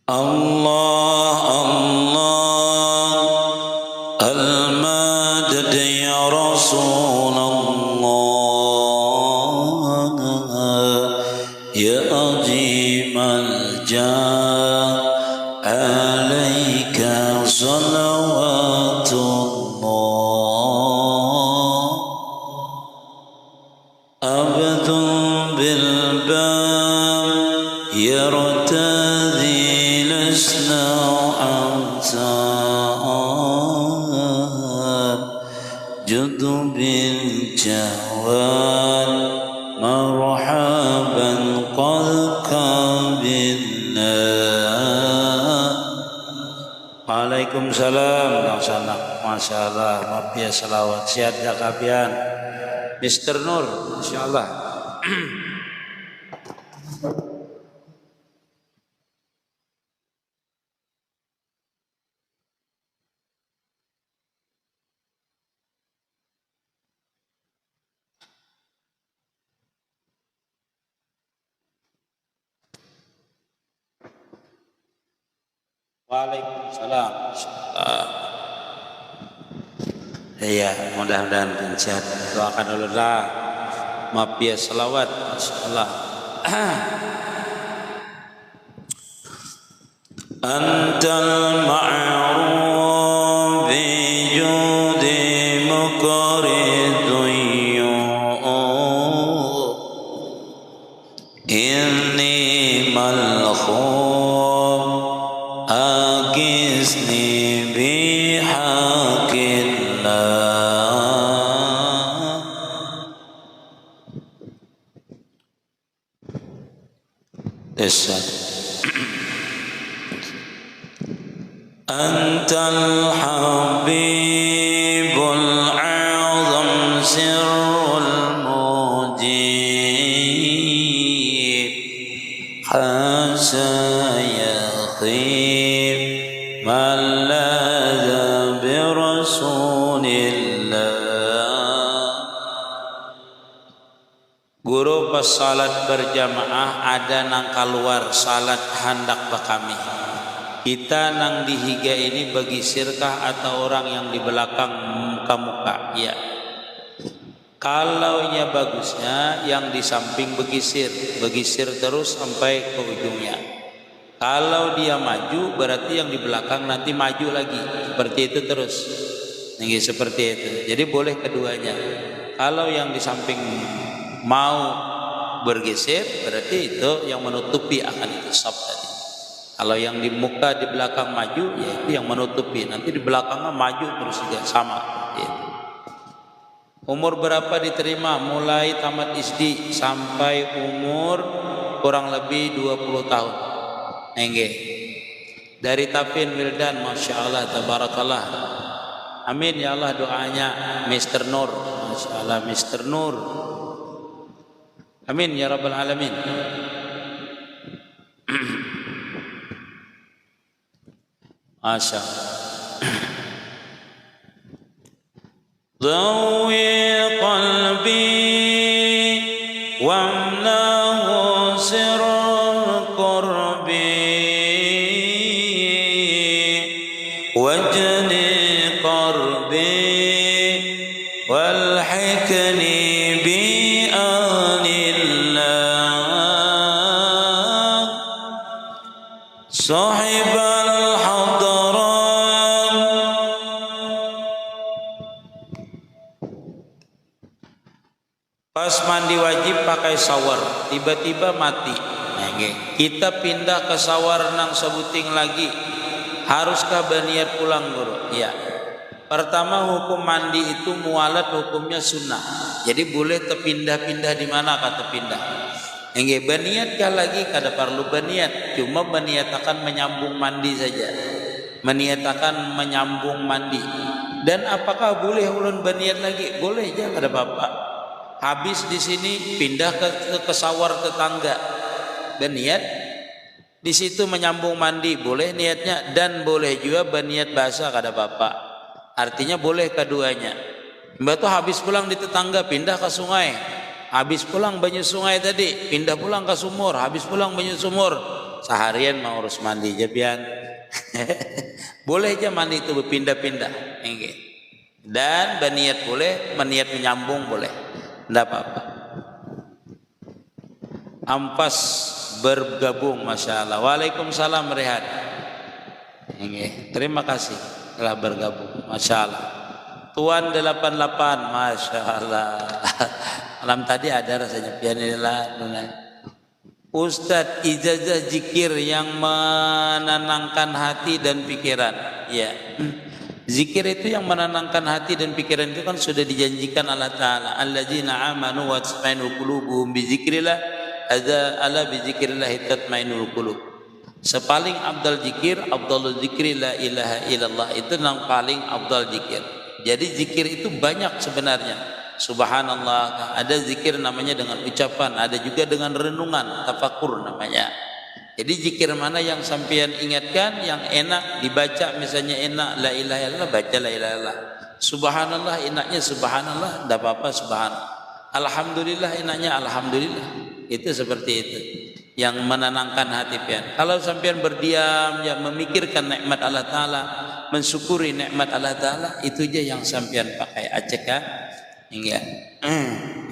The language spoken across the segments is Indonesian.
Allah Allah al-madad ya Rasulullah ya azimal jah alaika salawatullah abdun bil bab yartadi لسنا أمثال جد بالجوال مرحبا قد قبلنا. Waalaikumsalam. Masya Allah, maafia salawat sehat ya kapian Mr. Nur, Masya Allah. Waalaikumsalam. Iya, mudah-mudahan sehat. Doakan dulu lah. Maafia salawat. Insyaallah. Antal ma'ruf bi judi muqridun inni malkhum agisni bihaqillah. Desat Antal habibul azam sirrul mujib hasa yakhib malladha bi rasulillah. Guru pas salat berjamaah ada nang keluar salat handak bakami. Kita nang dihiga ini bagi sirkah atau orang yang di belakang muka-muka? Ya. Kalau nya bagusnya yang di samping begisir terus sampai ke ujungnya. Kalau dia maju berarti yang di belakang nanti maju lagi. Seperti itu terus. Nih, seperti itu. Jadi boleh keduanya. Kalau yang di samping mau bergeser berarti itu yang menutupi akan itu sab tadi. Kalau yang di muka di belakang maju ya itu yang menutupi, nanti di belakangnya maju terus juga sama gitu. Umur berapa diterima? Mulai tamat SD sampai umur kurang lebih 20 tahun. Nggih. Dari Tafin Wildan, Masya Allah, tabarakallah. Amin ya Allah doanya Mr. Nur, Masya Allah Mr. Nur. Amin ya Rabbal Alamin. Masya Allah. Dawi qalbi wamnahu sirr qurbi wajni qarbi walhikni bi anillah sahibal hadaran. Pas mandi wajib pakai shower, tiba-tiba mati. Kita pindah ke shower nang sebuting lagi. Haruskah berniat pulang guru? Ya. Pertama hukum mandi itu mualat hukumnya sunnah. Jadi boleh terpindah-pindah di mana kata pindah. Enggak berniatkah lagi kada perlu berniat, cuma berniatakan menyambung mandi saja. Meniatakan menyambung mandi. Dan apakah boleh ulun berniat lagi? Boleh aja, kada apa-apa. Habis di sini pindah ke shower tetangga, berniat di situ menyambung mandi, boleh niatnya, dan boleh juga berniat basah kada apa-apa. Artinya boleh keduanya. Mbak tuh habis pulang di tetangga pindah ke sungai, habis pulang banyu sungai tadi pindah pulang ke sumur, habis pulang banyu sumur seharian mau urus mandi aja pian. Boleh aja mandi itu berpindah-pindah. Dan berniat boleh, berniat menyambung boleh. Tidak apa-apa. Ampas bergabung, Masya Allah. Waalaikumsalam Rehan. Terima kasih telah bergabung, Masya Allah. Tuan 88, Masya Allah. Malam tadi ada rasanya pianilah. Ustadz, ijazah zikir yang menenangkan hati dan pikiran. Ya, zikir itu yang menenangkan hati dan pikiran itu kan sudah dijanjikan Allah Ta'ala. Alladzina amanu wa tatma'innu qulubuhum bi zikrillah, ala bi zikrillah tatma'innul qulub. Sepaling abdal zikir, abdalul zikri la ilaha illallah, itu yang paling abdal zikir. Jadi zikir itu banyak sebenarnya. Subhanallah, ada zikir namanya dengan ucapan, ada juga dengan renungan, tafakur namanya. Jadi zikir mana yang sampean ingatkan, yang enak dibaca, misalnya enak la ilaha illallah, baca la ilaha illallah. Subhanallah, enaknya subhanallah, tidak apa-apa subhanallah. Alhamdulillah, enaknya alhamdulillah. Itu seperti itu yang menenangkan hati pian. Kalau sampean berdiam ya memikirkan nikmat Allah Ta'ala, mensyukuri nikmat Allah Ta'ala, itu aja yang sampean pakai acek kan? Hingga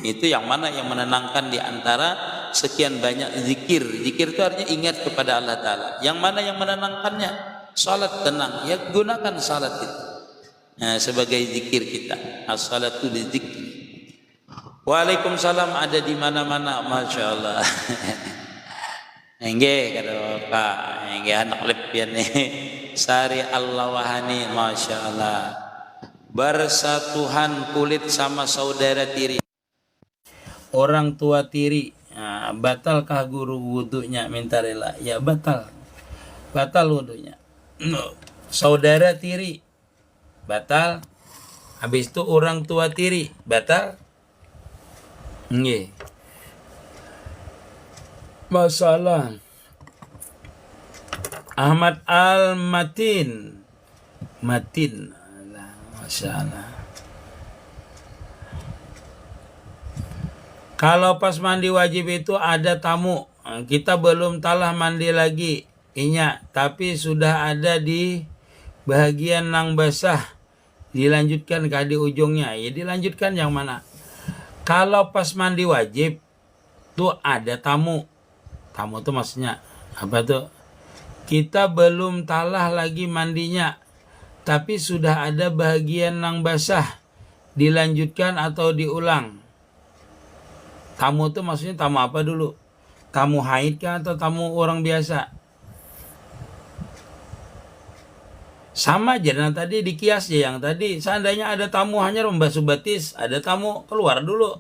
itu yang mana yang menenangkan di antara sekian banyak zikir. Zikir itu artinya ingat kepada Allah Ta'ala. Yang mana yang menenangkannya? Salat tenang. Ya gunakan salat itu sebagai zikir kita. As-salatu bizikri. Waalaikumsalam ada di mana-mana, Masya Allah. Nggih kata Bapak, nggih anak lepian nih. Sari Allah wahani, Masya Allah. Bersatuhan kulit sama saudara tiri, orang tua tiri. Nah, batalkah guru wudunya? Minta rela. Ya batal wudunya. Saudara tiri batal. Habis itu orang tua tiri batal. Nggih. Masalah Ahmad Al-Matin Masya Allah. Kalau pas mandi wajib itu ada tamu, kita belum talah mandi lagi tapi sudah ada di bagian nang basah, dilanjutkan ke di ujungnya. Ya dilanjutkan yang mana? Kalau pas mandi wajib tuh ada tamu tuh maksudnya apa tuh? Kita belum talah lagi mandinya, tapi sudah ada bagian nang basah, dilanjutkan atau diulang. Tamu itu maksudnya tamu apa dulu? Tamu haid kah atau tamu orang biasa? Sama aja dengan tadi dikias ya, yang tadi seandainya ada tamu hanya membasuh batis, ada tamu keluar dulu.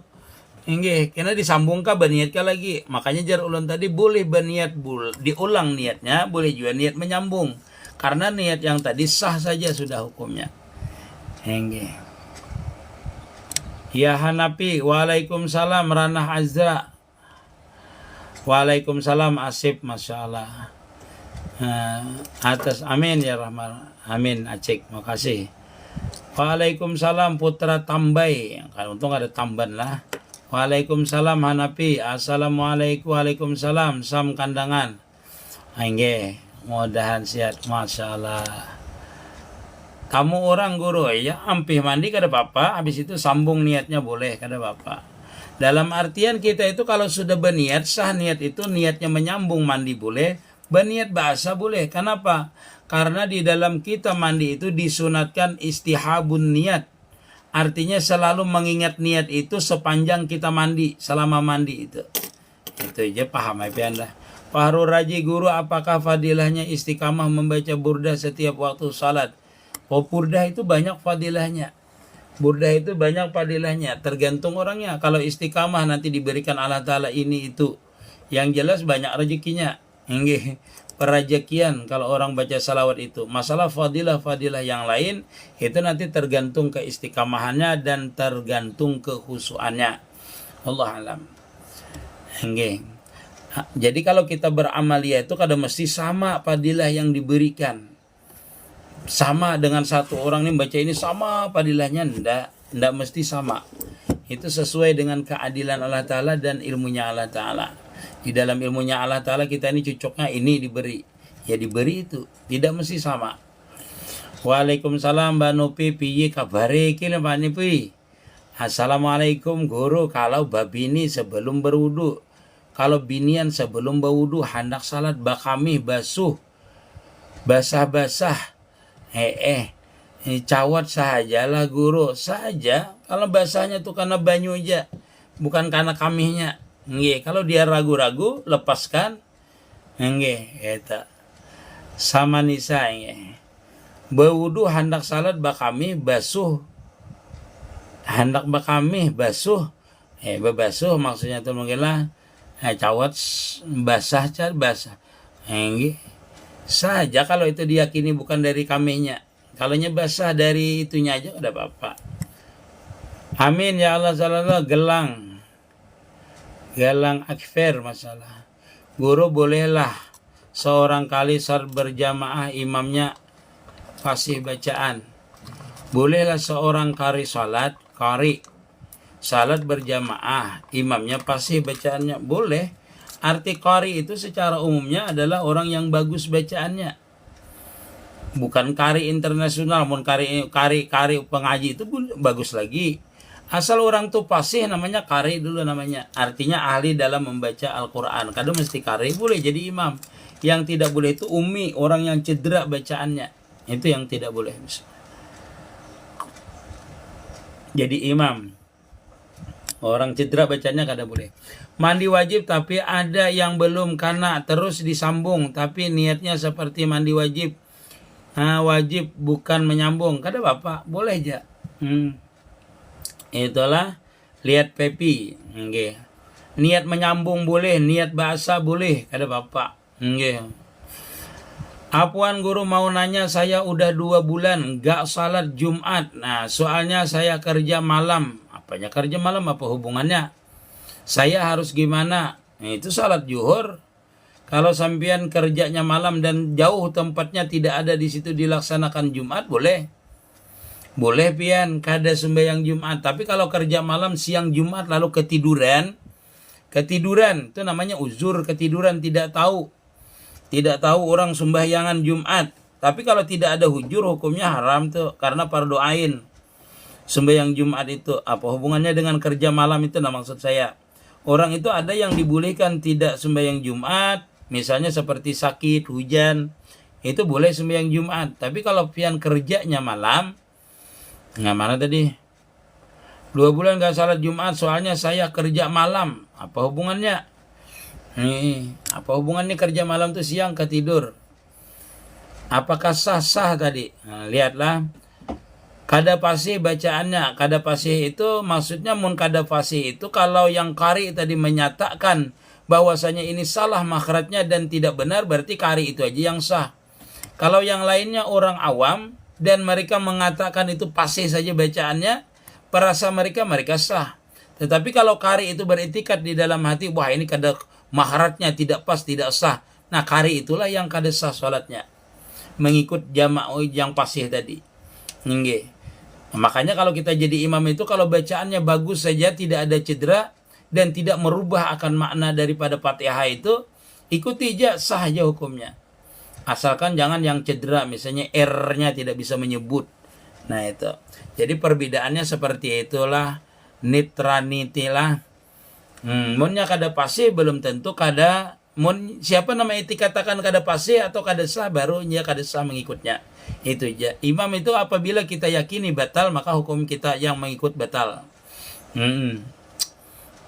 Nggih, karena disambungkan berniatkah lagi. Makanya jar ulun tadi boleh berniat diulang niatnya, boleh juga niat menyambung. Karena niat yang tadi sah saja sudah hukumnya. Nggih. Ya Hanafi, waalaikumsalam Ranah Azra. Waalaikumsalam Asif, Masya Allah. Atas amin ya Rahman. Amin Acik, makasih. Waalaikumsalam Putra Tambai. Kalau untung ada tamban lah. Waalaikumsalam Hanafi. Assalamualaikum. Waalaikumsalam Sam Kandangan. Nggih, mudahan sehat, Masya Allah. Tamu orang guru ya ampih mandi kada Bapak, habis itu sambung niatnya boleh kada Bapak. Dalam artian kita itu kalau sudah berniat sah niat itu, niatnya menyambung mandi boleh, berniat bahasa boleh. Kenapa? Karena di dalam kita mandi itu disunatkan istihabun niat. Artinya selalu mengingat niat itu sepanjang kita mandi, selama mandi itu. Itu aja paham ya Anda. Fahru Raji guru, apakah fadilahnya istiqamah membaca burdah setiap waktu salat? Oh, burdah itu banyak fadilahnya. Burdah itu banyak fadilahnya, tergantung orangnya. Kalau istiqamah nanti diberikan Allah Ta'ala ini itu. Yang jelas banyak rezekinya. Nggih, perajakian kalau orang baca salawat itu. Masalah fadilah-fadilah yang lain itu nanti tergantung ke istiqamahannya dan tergantung kehusuannya. Allah alam. Nggih. Jadi kalau kita beramaliyah itu kada mesti sama fadilah yang diberikan. Sama dengan satu orang ini baca ini sama fadilahnya, ndak mesti sama. Itu sesuai dengan keadilan Allah Ta'ala dan ilmunya Allah Ta'ala. Di dalam ilmunya Allah Ta'ala kita ini cocoknya ini diberi. Ya diberi itu, tidak mesti sama. Waalaikumsalam Mbak Nopi, piye kabare iki Mbak Nopi? Assalamualaikum guru, kalau babini sebelum berwudu, kalau binian sebelum berwudu hendak salat bakami basuh, basah-basah, cawat sajalah guru, saja. Kalau basahnya tuh karena banyu aja, bukan karena kamihnya. Nggih, kalau dia ragu-ragu, lepaskan. Nggih, eta. Sama nisa nggih. Berwudu hendak salat bakami basuh, hendak bakami basuh, bebasuh maksudnya itu mungkin lah cawat basah car basah, saja kalau itu diyakini bukan dari kaminya. Kalaunya basah dari itunya aja udah apa-apa. Amin ya Allah. Salallahu gelang akfir masalah. Guru bolehlah seorang kali salat berjamaah imamnya fasih bacaan. Bolehlah seorang kari salat berjamaah imamnya fasih bacaannya. Boleh. Arti qari itu secara umumnya adalah orang yang bagus bacaannya. Bukan qari internasional, namun qari pengaji itu bagus lagi. Asal orang tuh fasih namanya qari dulu namanya. Artinya ahli dalam membaca Al-Qur'an. Kadang mesti qari boleh jadi imam. Yang tidak boleh itu ummi, orang yang cedera bacaannya. Itu yang tidak boleh. Jadi imam. Orang cedera bacanya kada boleh. Mandi wajib tapi ada yang belum karena terus disambung. Tapi niatnya seperti mandi wajib. Wajib bukan menyambung. Kada bapak. Boleh aja. Itulah. Lihat pepi. Okay. Niat menyambung boleh. Niat bahasa boleh. Kada bapak. Okay. Apuan guru mau nanya, saya udah 2 bulan gak salat Jumat. Nah soalnya saya kerja malam. Apanya kerja malam, apa hubungannya? Saya harus gimana? Nah, itu salat zuhur. Kalau sampean kerjanya malam dan jauh tempatnya tidak ada di situ dilaksanakan Jumat, boleh. Boleh pian, kada sembahyang Jumat. Tapi kalau kerja malam siang Jumat lalu ketiduran itu namanya uzur, ketiduran tidak tahu. Tidak tahu orang sembahyangan Jumat. Tapi kalau tidak ada hujur hukumnya haram tuh. Karena fardu ain. Sembahyang Jumat itu. Apa hubungannya dengan kerja malam itu? Nah maksud saya. Orang itu ada yang dibolehkan tidak sembahyang Jumat. Misalnya seperti sakit, hujan. Itu boleh sembahyang Jumat. Tapi kalau pian kerjanya malam. Nggak mana tadi? 2 bulan gak salat Jumat soalnya saya kerja malam. Apa hubungannya? Apa hubungannya kerja malam tuh siang ketidur? Apakah sah-sah tadi? Nah, lihatlah. Kada fasih bacaannya. Kada fasih itu maksudnya kada fasih itu kalau yang qari tadi menyatakan bahwasanya ini salah makhrajnya dan tidak benar, berarti qari itu aja yang sah. Kalau yang lainnya orang awam dan mereka mengatakan itu fasih saja bacaannya, perasa mereka sah. Tetapi kalau qari itu beretikat di dalam hati, wah ini kada makhrajnya tidak pas, tidak sah. Nah qari itulah yang kada sah salatnya. Mengikut jamaah yang fasih tadi. Nggih. Makanya kalau kita jadi imam itu kalau bacaannya bagus saja, tidak ada cedera dan tidak merubah akan makna daripada Fatihah itu, ikuti aja, sah aja hukumnya. Asalkan jangan yang cedera, misalnya R-nya tidak bisa menyebut. Nah itu. Jadi perbedaannya seperti itulah. Nitranitilah. Munnya kada fasih belum tentu kada. Siapa nama itu katakan kada fasih atau kada sah, baru dia kada sah mengikutnya. Itu aja. Imam itu apabila kita yakini batal, maka hukum kita yang mengikut batal.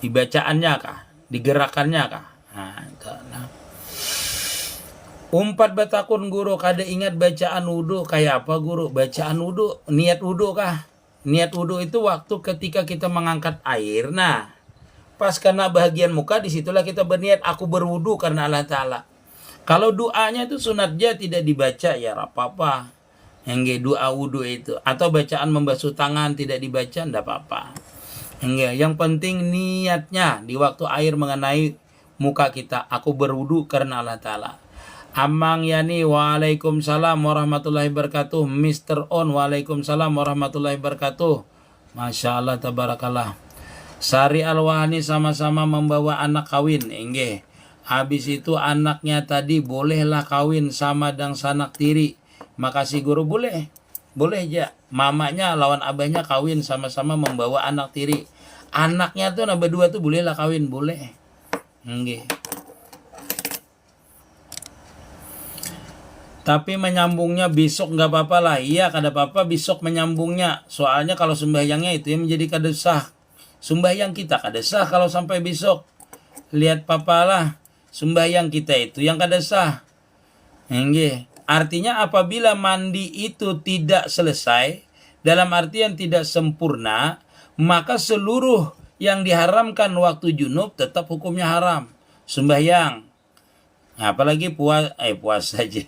Dibacaannya kah? Digerakannya kah? Nah. Umpat batakun guru, kada ingat bacaan wudu kayak apa guru? Bacaan wudu, niat wudu kah? Niat wudu itu waktu ketika kita mengangkat air. Nah, pas kena bahagian muka, disitulah kita berniat aku berwudu karena Allah Ta'ala. Kalau doanya itu sunatnya tidak dibaca, ya apa-apa. Yang doa wudu itu. Atau bacaan membasuh tangan tidak dibaca, tidak apa-apa. Yang penting niatnya di waktu air mengenai muka kita. Aku berwudu karena Allah Ta'ala. Amang Yani, waalaikumsalam warahmatullahi wabarakatuh. Mr. On, waalaikumsalam warahmatullahi wabarakatuh. Masya Allah, tabarakallah. Sari Al-Wahani sama-sama membawa anak kawin, enggih. Habis itu anaknya tadi bolehlah kawin sama dang sanak tiri. Makasih guru, boleh. Boleh aja. Mamanya lawan abahnya kawin sama-sama membawa anak tiri. Anaknya tuh nambah dua tuh bolehlah kawin, boleh. Enggih. Tapi menyambungnya besok nggak apa-apa lah. Iya, kada apa-apa besok menyambungnya. Soalnya kalau sembahyangnya itu yang menjadi kada sah. Sembahyang kita kada sah kalau sampai besok. Lihat papalah, sembahyang kita itu yang kada sah. Enggih. Artinya apabila mandi itu tidak selesai, dalam artian tidak sempurna, maka seluruh yang diharamkan waktu junub tetap hukumnya haram. Sembahyang. Apalagi puas saja.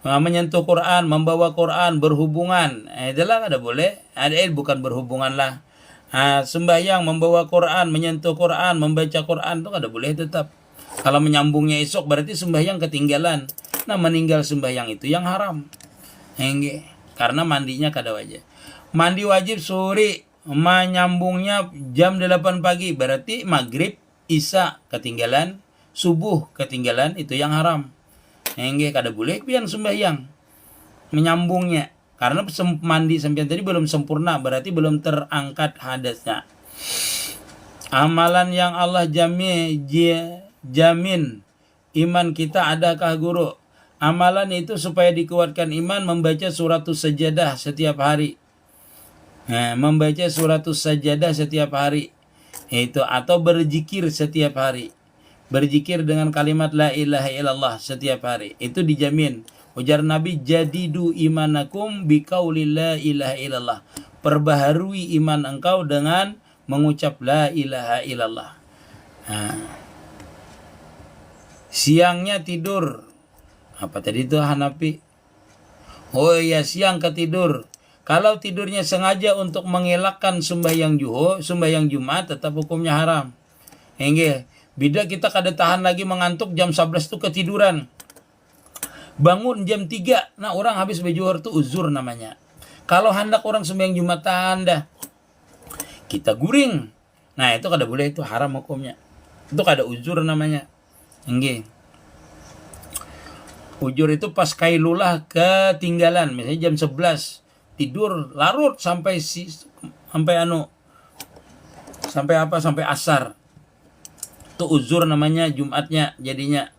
Menyentuh Quran, membawa Quran, berhubungan. Itulah kada boleh. Bukan berhubungan lah. Sembahyang, membawa Quran, menyentuh Quran, membaca Quran itu kada boleh tetap. Kalau menyambungnya esok berarti sembahyang ketinggalan. Nah, meninggal sembahyang itu yang haram. Enggak. Karena mandinya kada wajib. Mandi wajib sore, menyambungnya jam 8 pagi berarti maghrib, isya ketinggalan, subuh ketinggalan, itu yang haram. Enggak kada boleh pian sembahyang menyambungnya. Karena mandi sampean tadi belum sempurna, berarti belum terangkat hadasnya. Amalan yang Allah jamin iman kita adakah guru? Amalan itu supaya dikuatkan iman membaca suratus sajadah setiap hari. Membaca suratus sajadah setiap hari. Itu atau berzikir setiap hari. Berzikir dengan kalimat la ilaha illallah setiap hari. Itu dijamin. Ujar Nabi, jadidu imanakum biqauli la ilaha illallah. Perbaharui iman engkau dengan mengucap la ilaha illallah. Siangnya tidur. Apa tadi itu Hanafi? Oh iya, siang ketidur. Kalau tidurnya sengaja untuk mengelakkan sembahyang sembahyang Jumat, tetap hukumnya haram. Enggak. Beda kita kada tahan lagi mengantuk jam 11 itu ketiduran. Bangun jam 3. Nah, orang habis bejuhur itu uzur namanya. Kalau hendak orang sembahyang Jumat anda, kita guring. Nah, itu kada boleh, itu haram hukumnya. Itu kada uzur namanya. Enggak. Ujur itu pas kailulah ketinggalan, misalnya jam 11 tidur larut sampai sampai asar. Itu uzur namanya Jumatnya jadinya.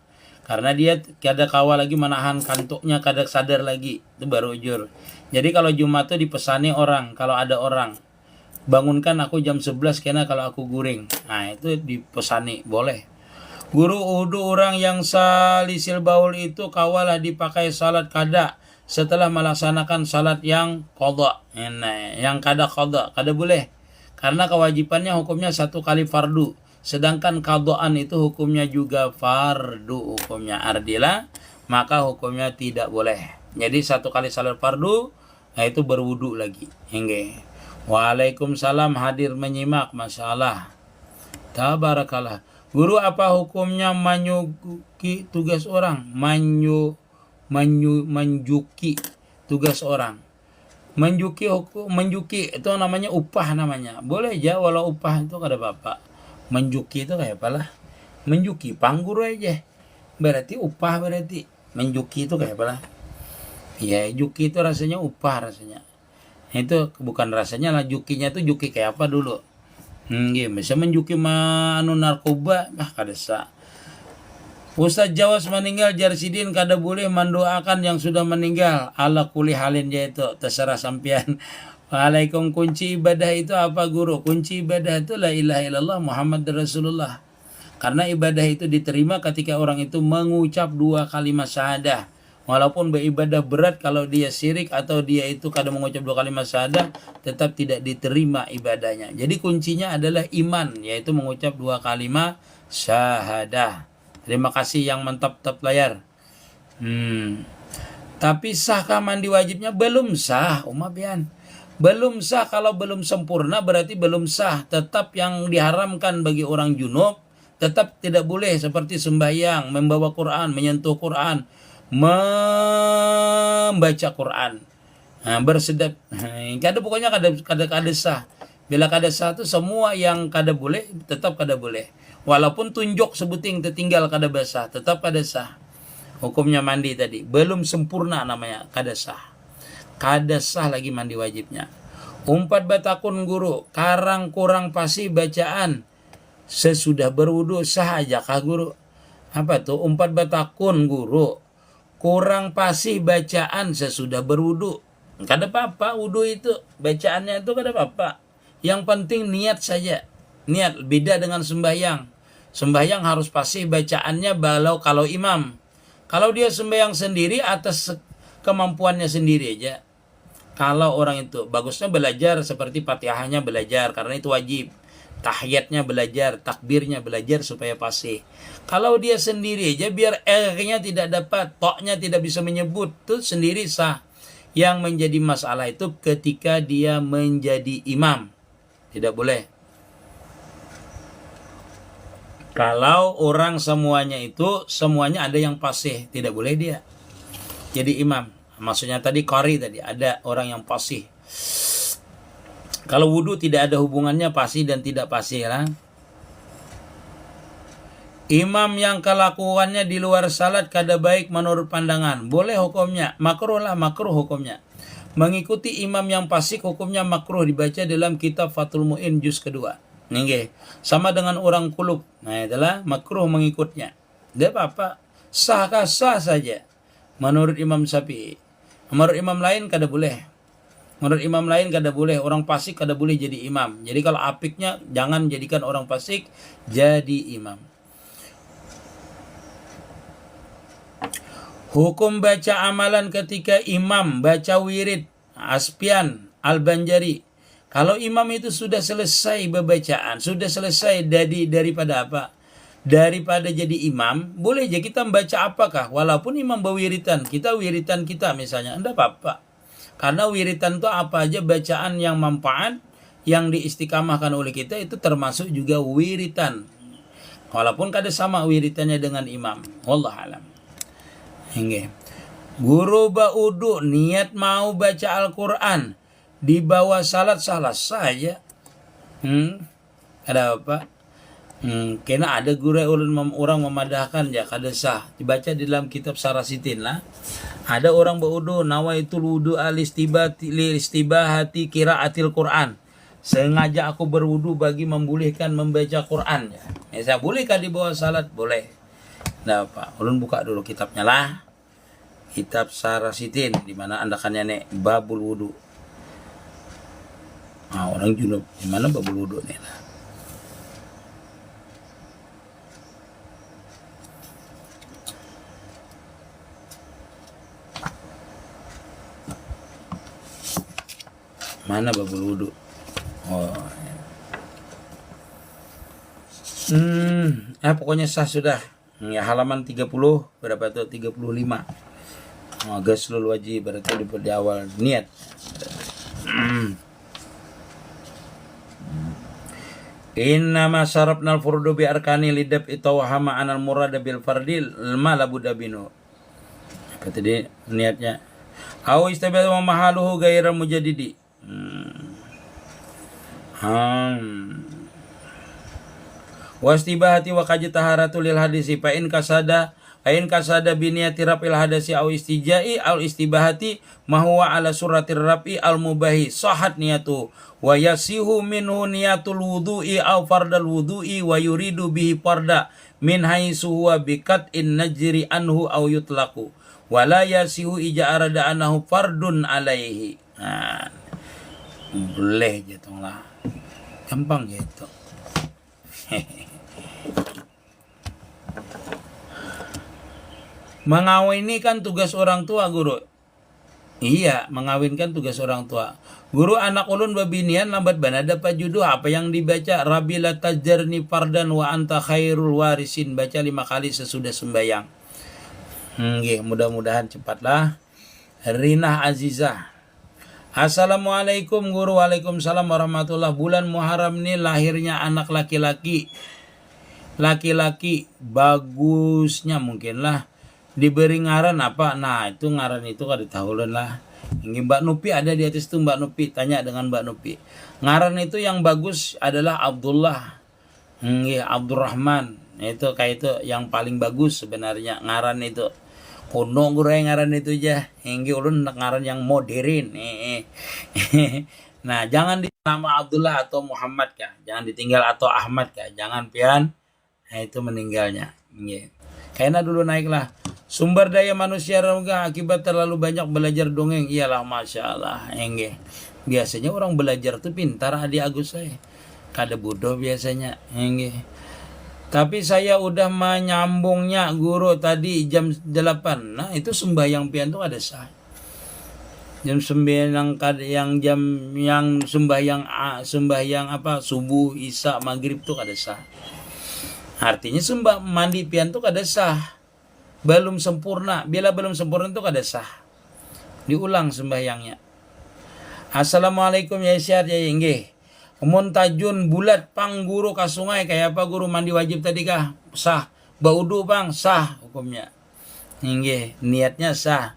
Karena dia kada kawal lagi menahan kantuknya, kada sadar lagi. Itu baru ujur. Jadi kalau Jumat itu dipesani orang, kalau ada orang, bangunkan aku jam 11 kena kalau aku guring. Nah, itu dipesani, boleh. Guru udu orang yang salisil baul itu kawalah dipakai salat kada setelah melaksanakan salat yang qadha. Yang kada qadha, kada boleh. Karena kewajibannya hukumnya 1 kali fardu. Sedangkan qadhaan itu hukumnya juga fardu, hukumnya ardila, maka hukumnya tidak boleh. Jadi 1 kali salat fardu, nah itu berwudu lagi. Hingga. Waalaikumsalam, hadir menyimak, masyaallah. Tabarakallah. Guru, apa hukumnya menyuki tugas orang? Menjuki tugas orang. Menjuki itu namanya upah namanya. Boleh aja walau upah itu kada apa-apa. Menjuki itu kayak apalah? Menjuki pangguru aja. Berarti upah berarti. Menjuki itu kayak apalah? Ya, juki itu rasanya upah rasanya. Itu bukan rasanya lah, jukinya itu juki kayak apa dulu? Bisa menjuki narkoba, kada sah. Ustaz Jawas meninggal Jarsidin kada boleh mendoakan yang sudah meninggal. Ala kuli halin dia itu terserah sampian. Waalaikum, kunci ibadah itu apa guru? Kunci ibadah itu la ilaha illallah Muhammad Rasulullah. Karena ibadah itu diterima ketika orang itu mengucap 2 kalimat syahadah. Walaupun beribadah berat, kalau dia syirik atau dia itu kadang mengucap 2 kalimat syahadah, tetap tidak diterima ibadahnya. Jadi kuncinya adalah iman, yaitu mengucap 2 kalimat syahadah. Terima kasih yang mentap-tap layar. Tapi sahkah mandi wajibnya? Belum sah, Umabian. Belum sah. Kalau belum sempurna berarti belum sah. Tetap yang diharamkan bagi orang junub, tetap tidak boleh seperti sembahyang, membawa Quran, menyentuh Quran, membaca Quran, bersedap. Pokoknya kada sah. Bila kada sah itu semua yang kada boleh tetap kada boleh. Walaupun tunjuk sebuting tertinggal kada basah tetap kada sah. Hukumnya mandi tadi belum sempurna namanya kada sah. Kada sah lagi mandi wajibnya. Umpat batakun guru, karang kurang pasti bacaan sesudah berwudu sah aja kah guru? Apa tuh umpat batakun guru? Kurang pasti bacaan sesudah berwudu. Kada apa-apa wudu itu, bacaannya itu kada apa-apa. Yang penting niat saja. Niat beda dengan sembahyang. Sembahyang harus pasti bacaannya kalau imam. Kalau dia sembahyang sendiri atas kemampuannya sendiri aja. Kalau orang itu bagusnya belajar seperti Fatihahnya belajar karena itu wajib. Tahiyatnya belajar, takbirnya belajar supaya pasti. Kalau dia sendiri aja biar R-nya tidak dapat, toknya tidak bisa menyebut, tuh sendiri sah. Yang menjadi masalah itu ketika dia menjadi imam. Tidak boleh. Kalau orang semuanya ada yang fasih, tidak boleh dia jadi imam. Maksudnya tadi qari tadi, ada orang yang fasih. Kalau wudu tidak ada hubungannya fasih dan tidak fasih lah. Imam yang kelakuannya di luar salat kada baik menurut pandangan, boleh hukumnya, makruh hukumnya. Mengikuti imam yang fasik hukumnya makruh, dibaca dalam kitab Fathul Mu'in juz kedua. Nggih, sama dengan orang kulub. Nah, itulah makruh mengikutnya. Dia apa? Sah saja. Menurut Imam Syafi'i. Menurut imam lain kada boleh. Orang fasik kada boleh jadi imam. Jadi kalau apiknya jangan jadikan orang fasik jadi imam. Hukum baca amalan ketika imam baca wirid, Aspian Al-Banjari. Kalau imam itu sudah selesai bacaan, sudah selesai daripada apa? Daripada jadi imam, boleh aja kita membaca apakah? Walaupun imam berwiritan, wiritan kita misalnya, enggak apa-apa. Karena wiritan itu apa aja bacaan yang manfaat, yang diistiqamahkan oleh kita itu termasuk juga wiritan. Walaupun kada sama wiritannya dengan imam. Wallahu alam. Hingga guru baudu niat mau baca Al-Quran di bawah salat salah saja. Ada apa? Kena ada guru orang memadahkan ya kada sah. Dibaca di dalam kitab Sarasitin lah. Ada orang baudu nawaitul wudu al-istibahati qiraatil Quran. Sengaja aku berwudu bagi membolehkan membaca Quran. Ya, saya bolehkah di bawah salat? Boleh. Nah, Pak, ulun buka dulu kitabnya lah. Kitab Sarasitin di mana andakannya nek babul wudu. Nah, orang junub di mana babul wudu nih lah. Mana babul wudu? Oh. Pokoknya sah sudah. Ya, halaman 30 berapa tuh? 35. Ghuslul wajib berarti di awal niat. Innama syarabnal furdu bi arkani lidab itawahama anal murad bil fardil malabuda binu. Apa tadi niatnya? Au istabah wa mahaluhu ghairal mujaddidi. Wastibahati wa kajtaharatu lil hadisi fa in kasada biniyati rafil hadasi au istijai al istibahati ma huwa ala suratir rafi al mubahi sahat niyatu wa yasihu minhu niyatul wudu'i au fardal wudu'i wa yuridu bihi farda min haitsu huwa bikat in najri anhu au yutlaqu wa la yasihu ija arada anahu fardun alaihi. Boleh gitu lah, gampang gitu. Mengawini kan tugas orang tua guru. Iya, mengawinkan tugas orang tua. Guru anak ulun babinian lambat bana dapat judul apa yang dibaca Rabila tajarni fardan wa anta khairul warisin, baca 5 kali sesudah sembahyang. Mudah-mudahan cepatlah. Rinah Azizah. Assalamualaikum guru. Waalaikumsalam warahmatullah. Bulan Muharram ini lahirnya anak laki-laki bagusnya mungkinlah Diberi ngaran apa? Nah, itu ngaran itu kada tahu lah. Ini Mbak Nupi ada di atas itu, Mbak Nupi, tanya dengan Mbak Nupi. Ngaran itu yang bagus adalah Abdullah. Abdurrahman. Itu kayak itu yang paling bagus sebenarnya ngaran itu. Kuno gurai ngaran itu aja. Ini ulun ngaran yang modern. Nah, jangan di nama Abdullah atau Muhammad kah? Jangan ditinggal atau Ahmad kah? Jangan pian. Nah, itu meninggalnya. Kayaknya dulu naiklah. Sumber daya manusia renggah akibat terlalu banyak belajar dongeng. Iyalah, Masya Allah. Biasanya orang belajar tuh pintar, Adi Agus saya. Kada bodoh biasanya. Tapi saya udah menyambungnya guru tadi jam 8. Nah, itu sembahyang pian tuh ada sah. Jam 9 yang jam yang sembahyang apa subuh, isya, maghrib tuh kada sah. Artinya mandi pian tuh kada sah. Belum sempurna. Bila belum sempurna itu kada sah. Diulang sembahyangnya. Assalamualaikum ya Syar ya inggih. Muntajun bulat pang guru ke sungai kayak apa guru mandi wajib tadi kah? Sah. Baudu bang sah hukumnya. Inggih, niatnya sah.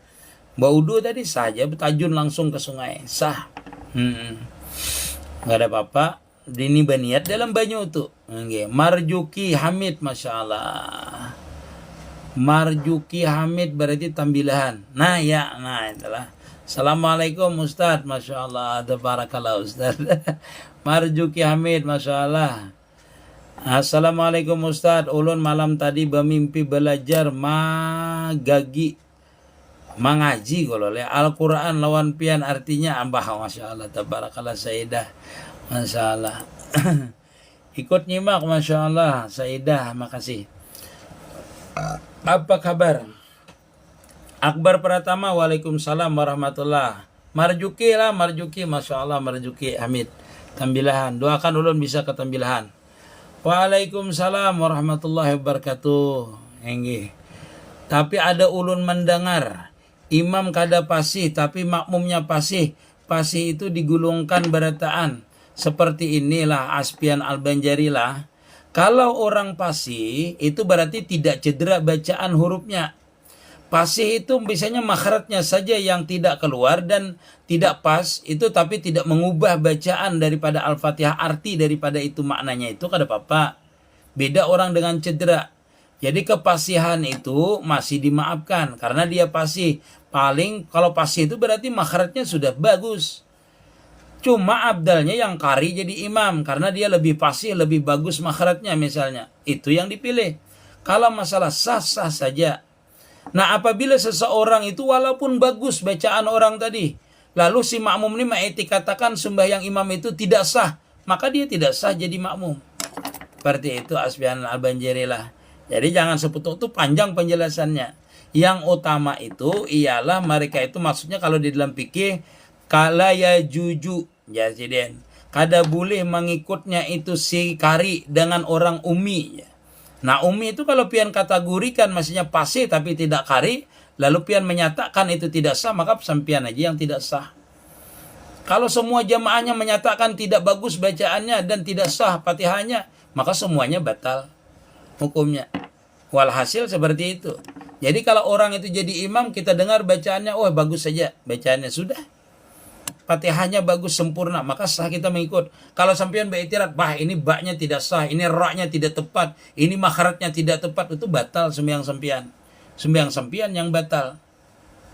Baudu tadi saja tajun langsung ke sungai. Sah. Gak ada apa-apa. Ini berniat dalam banyu tuh. Inggih. Marjuki Hamid, Masya Allah. Marjuki Hamid berarti tambilahan. Nah ya, nah itulah. Assalamualaikum Ustaz, Masya Allah. Barakallah Ustaz. Marjuki Hamid, Masya Allah. Assalamualaikum Ustaz. Ulun malam tadi bermimpi belajar mengaji kalau Al-Quran lawan pian artinya ambah. Masya Allah. Tabarakallah Sayyidah. Masya Allah. Ikut nyimak, Masya Allah Sayyidah. Makasih. Apa kabar? Akbar Pratama, Waalaikumsalam warahmatullah. Marjuki lah, Marjuki, Masya Allah, Marjuki Hamid. Tambilahan, doakan ulun bisa ke tambilahan. Waalaikumsalam warahmatullahi wabarakatuh. Enggih. Tapi ada ulun mendengar imam kada pasih tapi makmumnya pasih. Pasih itu digulungkan berataan. Seperti inilah Aspian Al-Banjari lah. Kalau orang pasih itu berarti tidak cedera bacaan hurufnya. Pasih itu biasanya makhrajnya saja yang tidak keluar dan tidak pas itu, tapi tidak mengubah bacaan daripada Al-Fatihah, arti daripada itu maknanya itu kada apa-apa. Beda orang dengan cedera. Jadi kepasihan itu masih dimaafkan karena dia pasih. Paling kalau pasih itu berarti makhrajnya sudah bagus. Cuma abdalnya yang qari jadi imam karena dia lebih fasih, lebih bagus makhrajnya misalnya. Itu yang dipilih. Kalau masalah sah-sah saja. Nah, apabila seseorang itu walaupun bagus bacaan orang tadi, lalu si makmum ini katakan sembahyang imam itu tidak sah, maka dia tidak sah jadi makmum. Seperti itu Asbihan Al-Banjari lah. Jadi jangan seputuk itu panjang penjelasannya. Yang utama itu ialah mereka itu maksudnya kalau di dalam fikih kala ya juju jasiden. Kada boleh mengikutnya itu si kari dengan orang umi. Nah umi itu kalau pian kategorikan maksudnya pasih tapi tidak kari, lalu pian menyatakan itu tidak sah, maka sampian aja yang tidak sah. Kalau semua jamaahnya menyatakan tidak bagus bacaannya dan tidak sah Fatihahnya, maka semuanya batal hukumnya. Walhasil seperti itu. Jadi kalau orang itu jadi imam, kita dengar bacaannya, oh bagus saja bacaannya, sudah. Fatihahnya bagus sempurna, maka sah kita mengikut. Kalau sampean beriktirat, bah ini baknya tidak sah, ini ra-nya tidak tepat, ini makhrajnya tidak tepat, itu batal sembahyang sampean. Sembahyang sampean yang batal.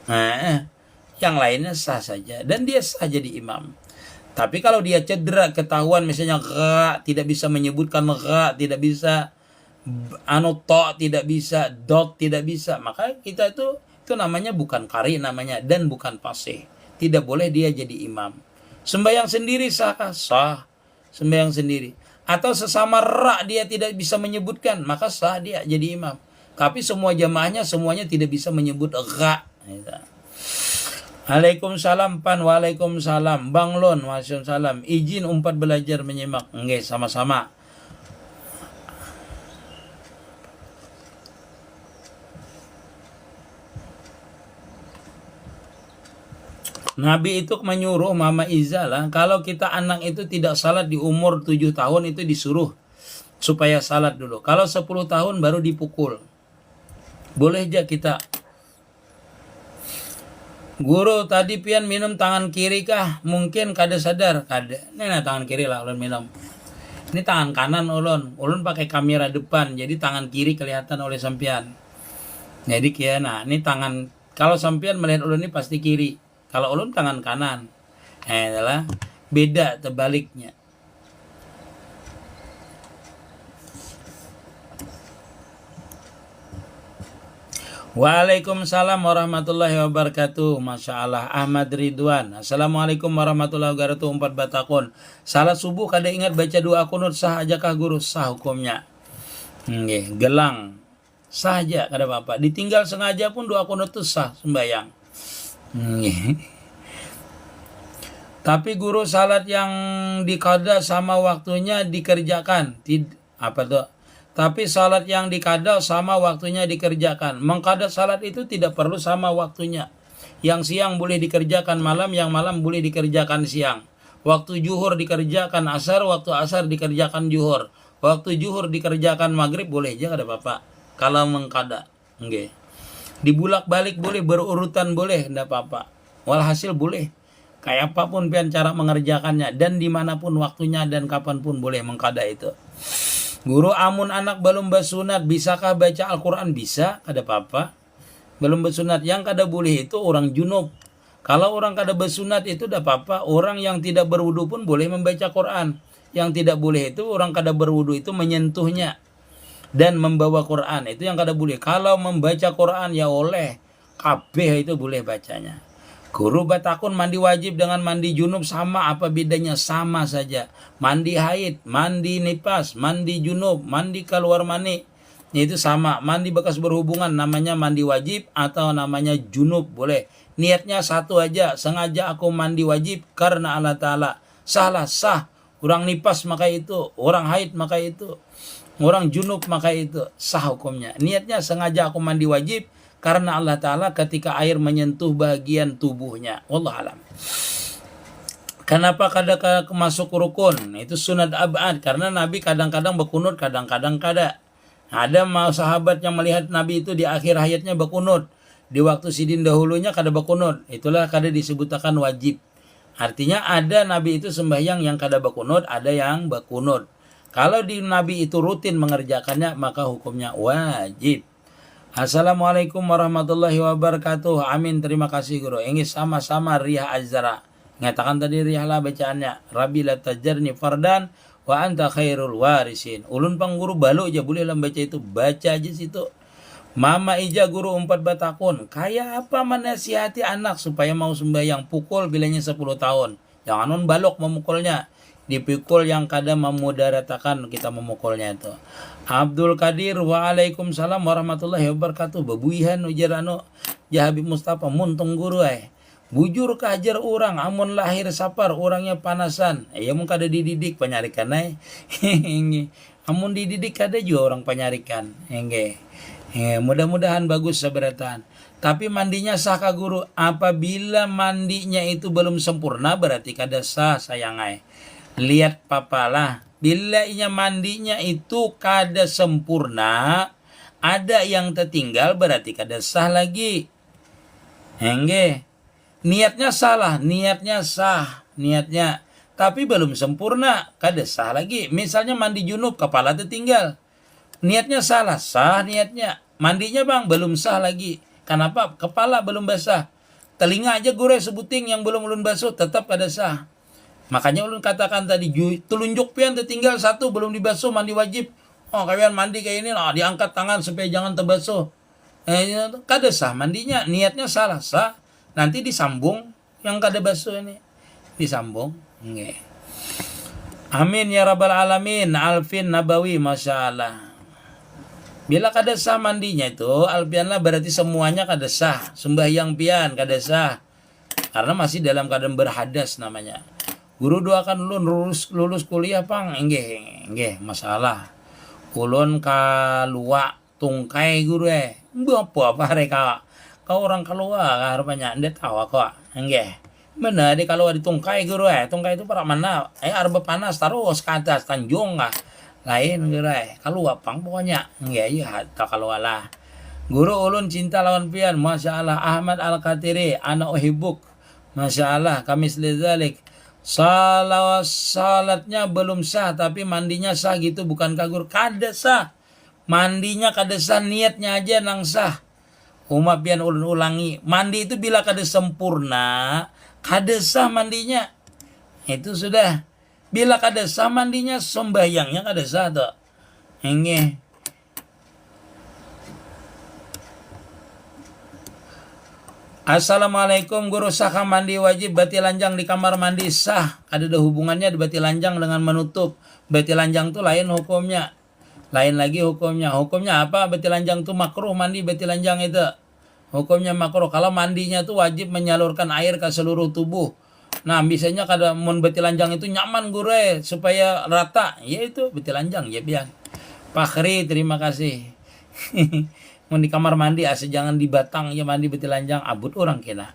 Nah, yang lainnya sah saja dan dia sah jadi imam. Tapi kalau dia cedera ketahuan misalnya ra tidak bisa menyebutkan ra, tidak bisa to tidak bisa, dot tidak bisa, maka kita itu namanya bukan qari namanya dan bukan fasih. Tidak boleh dia jadi imam. Sembahyang sendiri sahkah? Sah. Sembahyang sendiri. Atau sesama ra dia tidak bisa menyebutkan, maka sah dia jadi imam. Tapi semua jamaahnya semuanya tidak bisa menyebut ra. Waalaikumsalam Pan, waalaikumsalam Bang Lon, waalaikumsalam. Izin umpat belajar menyimak. Nggih, sama-sama. Nabi itu menyuruh Mama Iza lah, kalau kita anak itu tidak salat di umur 7 tahun itu disuruh supaya salat dulu. Kalau 10 tahun baru dipukul. Boleh aja kita Guru tadi pian minum tangan kiri kah? Mungkin kada sadar, kada. Ini tangan kiri lah ulun minum. Ini tangan kanan ulun. Ulun pakai kamera depan, jadi tangan kiri kelihatan oleh sampian. Jadi kia ini tangan, kalau sampian melihat ulun ini pasti kiri. Kalau ulun tangan kanan. Adalah beda terbaliknya. Waalaikumsalam warahmatullahi wabarakatuh. Masya Allah. Ahmad Ridwan. Assalamualaikum warahmatullahi wabarakatuh. 4 batakon. Salat subuh kada ingat baca doa kunut, sah ajakah guru? Sah hukumnya. Gelang sah aja kada apa-apa. Ditinggal sengaja pun doa kunut itu sah sembayang. Tapi guru, salat yang dikada sama waktunya dikerjakan. Apa tuh? Tapi salat yang dikada sama waktunya dikerjakan. Mengkada salat itu tidak perlu sama waktunya. Yang siang boleh dikerjakan malam, yang malam boleh dikerjakan siang. Waktu zuhur dikerjakan asar, waktu asar dikerjakan zuhur. Waktu zuhur dikerjakan maghrib boleh aja kada apa-apa. Kalau mengkada. Dibulak-balik boleh, berurutan boleh, tidak apa-apa. Walhasil boleh. Kayak apapun pian cara mengerjakannya, dan dimanapun waktunya dan kapanpun boleh mengkada itu. Guru, amun anak belum bersunat, bisakah baca Al-Quran? Bisa, kada apa-apa. Belum bersunat, yang kada boleh itu orang junub. Kalau orang kada bersunat itu tidak apa-apa. Orang yang tidak berwudu pun boleh membaca Quran. Yang tidak boleh itu orang kada berwudu itu menyentuhnya dan membawa Quran. Itu yang kada boleh. Kalau membaca Quran ya oleh. Kabeh itu boleh bacanya. Guru, batakun mandi wajib dengan mandi junub sama apa bedanya? Sama saja. Mandi haid, mandi nipas, mandi junub, mandi keluar mani. Itu sama. Mandi bekas berhubungan namanya mandi wajib atau namanya junub boleh. Niatnya satu aja. Sengaja aku mandi wajib karena Allah Ta'ala. Salah, sah. Orang nipas maka itu. Orang haid maka itu. Orang junub maka itu. Sah hukumnya. Niatnya sengaja aku mandi wajib karena Allah Ta'ala ketika air menyentuh bagian tubuhnya. Wallahualam. Kenapa kada masuk rukun? Itu sunat abad. Karena Nabi kadang-kadang berkunut, kadang-kadang kada. Ada sahabat yang melihat Nabi itu di akhir hayatnya berkunut. Di waktu sidin dahulunya kada berkunut. Itulah kada disebutkan wajib. Artinya ada Nabi itu sembahyang yang kada berkunut, ada yang berkunut. Kalau di Nabi itu rutin mengerjakannya, maka hukumnya wajib. Assalamualaikum warahmatullahi wabarakatuh. Amin, terima kasih guru. Ini sama-sama Riyah Azra. Ngatakan tadi Riyah lah bacaannya. Rabbi la tajarni fardan wa anta khairul warisin. Ulun pang guru balu aja boleh lah baca itu. Baca aja situ. Mama ija guru 4 batakun. Kayak apa menasihati anak supaya mau sembahyang? Pukul bilanya 10 tahun. Jangan nun balok memukulnya. Dipikul yang kadang memudaratakan kita memukulnya itu. Abdul Qadir, waalaikumsalam warahmatullahi wabarakatuh. Babuihan ujarano ya Habib Mustafa muntung guru bujur kajar orang amun lahir sapar orangnya panasan. Ya mun kada dididik penyarikan amun dididik kada juga orang penyarikan. Mudah-mudahan bagus seberatan. Tapi mandinya sah ka guru? Apabila mandinya itu belum sempurna berarti kada sah sayangai. Lihat papalah, bila mandinya itu kada sempurna, ada yang tertinggal berarti kada sah lagi. Niatnya salah, niatnya sah, niatnya. Tapi belum sempurna, kada sah lagi. Misalnya mandi junub, kepala tertinggal. Niatnya salah, sah niatnya. Mandinya bang, belum sah lagi. Kenapa? Kepala belum basah. Telinga aja gure sebuting yang belum ulun basuh, tetap kada sah. Makanya ulun katakan tadi, telunjuk pian tertinggal satu belum dibasuh mandi wajib. Oh kalian mandi kayak ini, diangkat tangan supaya jangan terbasuh. Kada sah mandinya, niatnya salah, sah. Nanti disambung yang kada basuh ini. Disambung. Amin ya rabbal alamin. Alfin Nabawi, Masya Allah. Bila kada sah mandinya itu, alfian lah berarti semuanya kada sah. Sembahyang pian kada sah. Karena masih dalam keadaan berhadas namanya. Guru doakan ulun lulus kuliah pang. Enggih, masalah. Ulun kalua tungkai guru apa mereka? Kau orang kalua rupanya ndak tahu kok. Enggih. Mana di kalua di tungkai guru Tungkai itu para mana? Arba panas terus ke atas tanjung lain guru kalua pang pokoknya. Enggih, ya tak kalua lah. Guru ulun cinta lawan pian. Masya Allah. Ahmad Al-Katiri, ana uhibuk. Masya Allah, kami selidalik. Salatnya belum sah tapi mandinya sah gitu, bukankah guru? Kada sah. Mandinya kada sah, niatnya aja nang sah. Umat pian ulun ulangi. Mandi itu bila kada sempurna, kada sah mandinya. Itu sudah. Bila kada sah mandinya, sembahyangnya kada sah tuh. Henge. Assalamualaikum guru, sahkah mandi wajib bati lanjang di kamar mandi? Sah. Ada hubungannya di bati lanjang dengan menutup. Bati lanjang tuh lain hukumnya. Lain lagi hukumnya. Hukumnya apa? Bati lanjang tuh makruh mandi bati lanjang itu. Hukumnya makruh. Kalau mandinya tuh wajib menyalurkan air ke seluruh tubuh. Nah, biasanya kada mun bati lanjang itu nyaman guru supaya rata. Ya itu bati lanjang ya biar. Fakhri, terima kasih. Mau di kamar mandi asal jangan di batang ya mandi beti lanjang abut orang kena.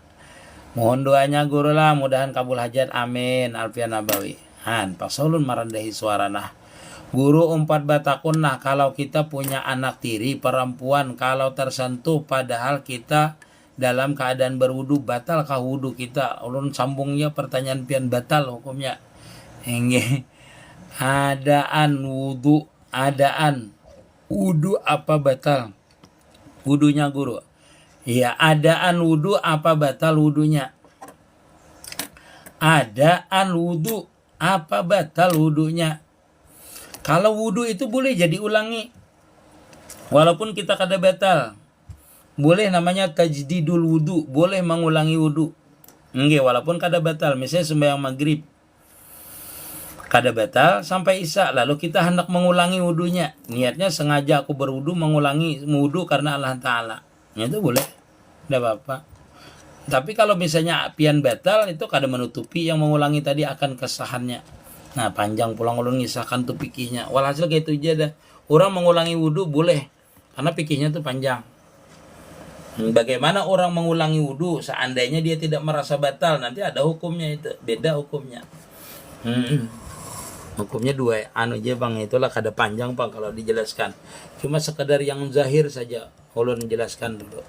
Mohon doanya guru lah, mudahan kabul hajat, amin. Alfian Nabawi. Han pasolun marandahi suarana. Guru umpat batakun nah, kalau kita punya anak tiri perempuan, kalau tersentuh padahal kita dalam keadaan berwudu, batalkah wudu kita? Ulun sambungnya pertanyaan pian batal hukumnya. Henge. Adaan wudu apa batal? Wudunya guru. Ya, adaan wudu apa batal wudunya? Adaan wudu apa batal wudunya? Kalau wudu itu boleh jadi ulangi. Walaupun kita kada batal. Boleh namanya tajdidul wudu, boleh mengulangi wudu. Nggih, walaupun kada batal. Misalnya sembahyang maghrib kada batal sampai isya, lalu kita hendak mengulangi wudunya. Niatnya sengaja aku berwudu mengulangi wudu karena Allah Ta'ala. Itu boleh. Tidak apa-apa. Tapi kalau misalnya pian batal, itu kada menutupi yang mengulangi tadi akan kesahannya. Nah, panjang pulang ulun ngisahkan tuh pikirnya. Walhasil kayak itu aja dah. Orang mengulangi wudu boleh. Karena pikirnya tuh panjang. Bagaimana orang mengulangi wudu seandainya dia tidak merasa batal? Nanti ada hukumnya itu. Beda hukumnya. Hukumnya dua anu aja bang, itulah kada panjang bang kalau dijelaskan. Cuma sekedar yang zahir saja ulun jelaskan dulu.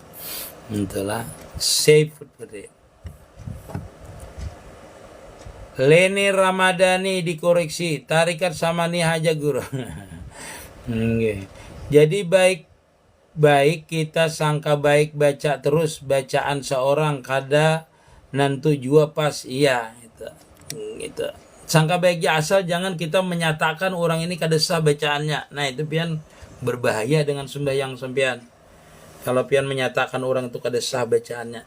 Itulah safe seperti. Leni Ramadhani dikoreksi, tarikat sama nih aja guru. Jadi baik kita sangka baik baca terus bacaan seorang kada nantu jua pas iya itu. Sangka baiknya asal jangan kita menyatakan orang ini kada sah bacaannya. Nah itu pian berbahaya dengan sembahyang sempian. Kalau pian menyatakan orang itu kada sah bacaannya.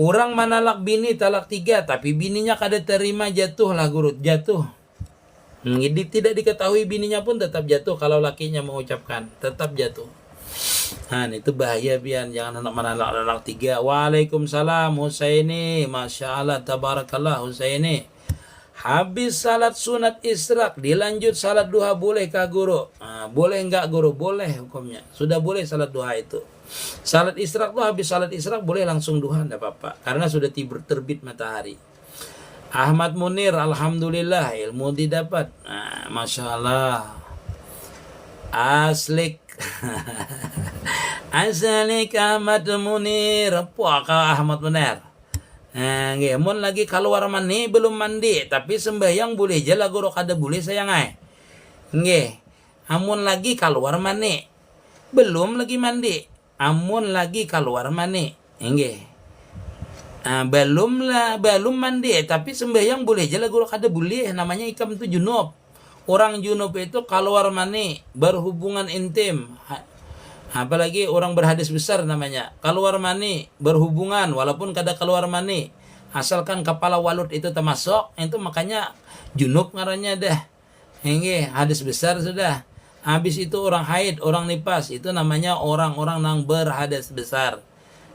Orang manalak bini talak 3 tapi bininya kada terima, jatuh lah guru, jatuh. Tidak diketahui bininya pun tetap jatuh kalau lakinya mengucapkan, tetap jatuh. Nah itu bahaya pian, jangan hendak manalak 3. Waalaikumsalam Husaini, Masya Allah, tabarakallah Husaini. Habis salat sunat israk dilanjut salat duha boleh kah guru? Boleh enggak guru? Boleh hukumnya. Sudah boleh salat duha itu. Salat israk tuh habis salat israk boleh langsung duha, enggak apa-apa. Karena sudah terbit matahari. Ahmad Munir, alhamdulillah ilmu didapat. Masya Allah. Aslik. Aslik Ahmad Munir. Puaka Ahmad Munir. Mun lagi keluar mani belum mandi tapi sembahyang boleh je lah guru, kada boleh sayang ay. Nggih. Amun lagi keluar mani belum lagi mandi. Amun lagi keluar mani. Nggih. Belum mandi tapi sembahyang boleh je lah guru, kada boleh, namanya ikam itu junub. Orang junub itu keluar mani berhubungan intim. Apalagi orang berhadis besar namanya. Keluar mani, berhubungan, walaupun kada keluar mani. Asalkan kepala walut itu termasuk, itu makanya junub ngarannya dah. Ini hadis besar sudah. Habis itu orang haid, orang nipas, itu namanya orang-orang yang berhadas besar.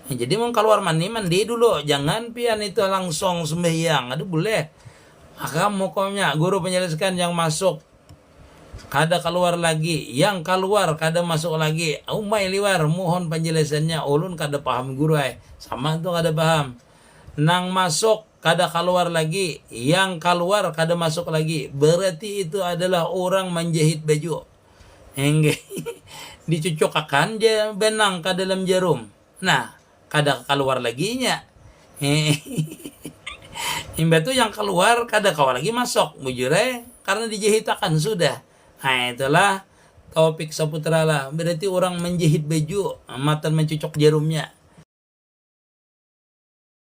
Jadi mau keluar mani, mandi dulu. Jangan pian itu langsung sembahyang. Aduh boleh. Kamu hukumnya, guru penjelaskan yang masuk kada keluar lagi, yang keluar kada masuk lagi. Umay liwar, mohon penjelasannya. Ulun kada paham guru sama tuh kada paham. Nang masuk kada keluar lagi, yang keluar kada masuk lagi. Berarti itu adalah orang menjahit baju. Enggak. Dicucukkan dia benang ke dalam jarum. Nah, kada keluar lagi nya. Imba tuh yang keluar kada kawa lagi masuk bujure karena dijahitakan sudah. Nah, itulah topik Saputra lah. Berarti orang menjahit baju, matan mencucuk jarumnya.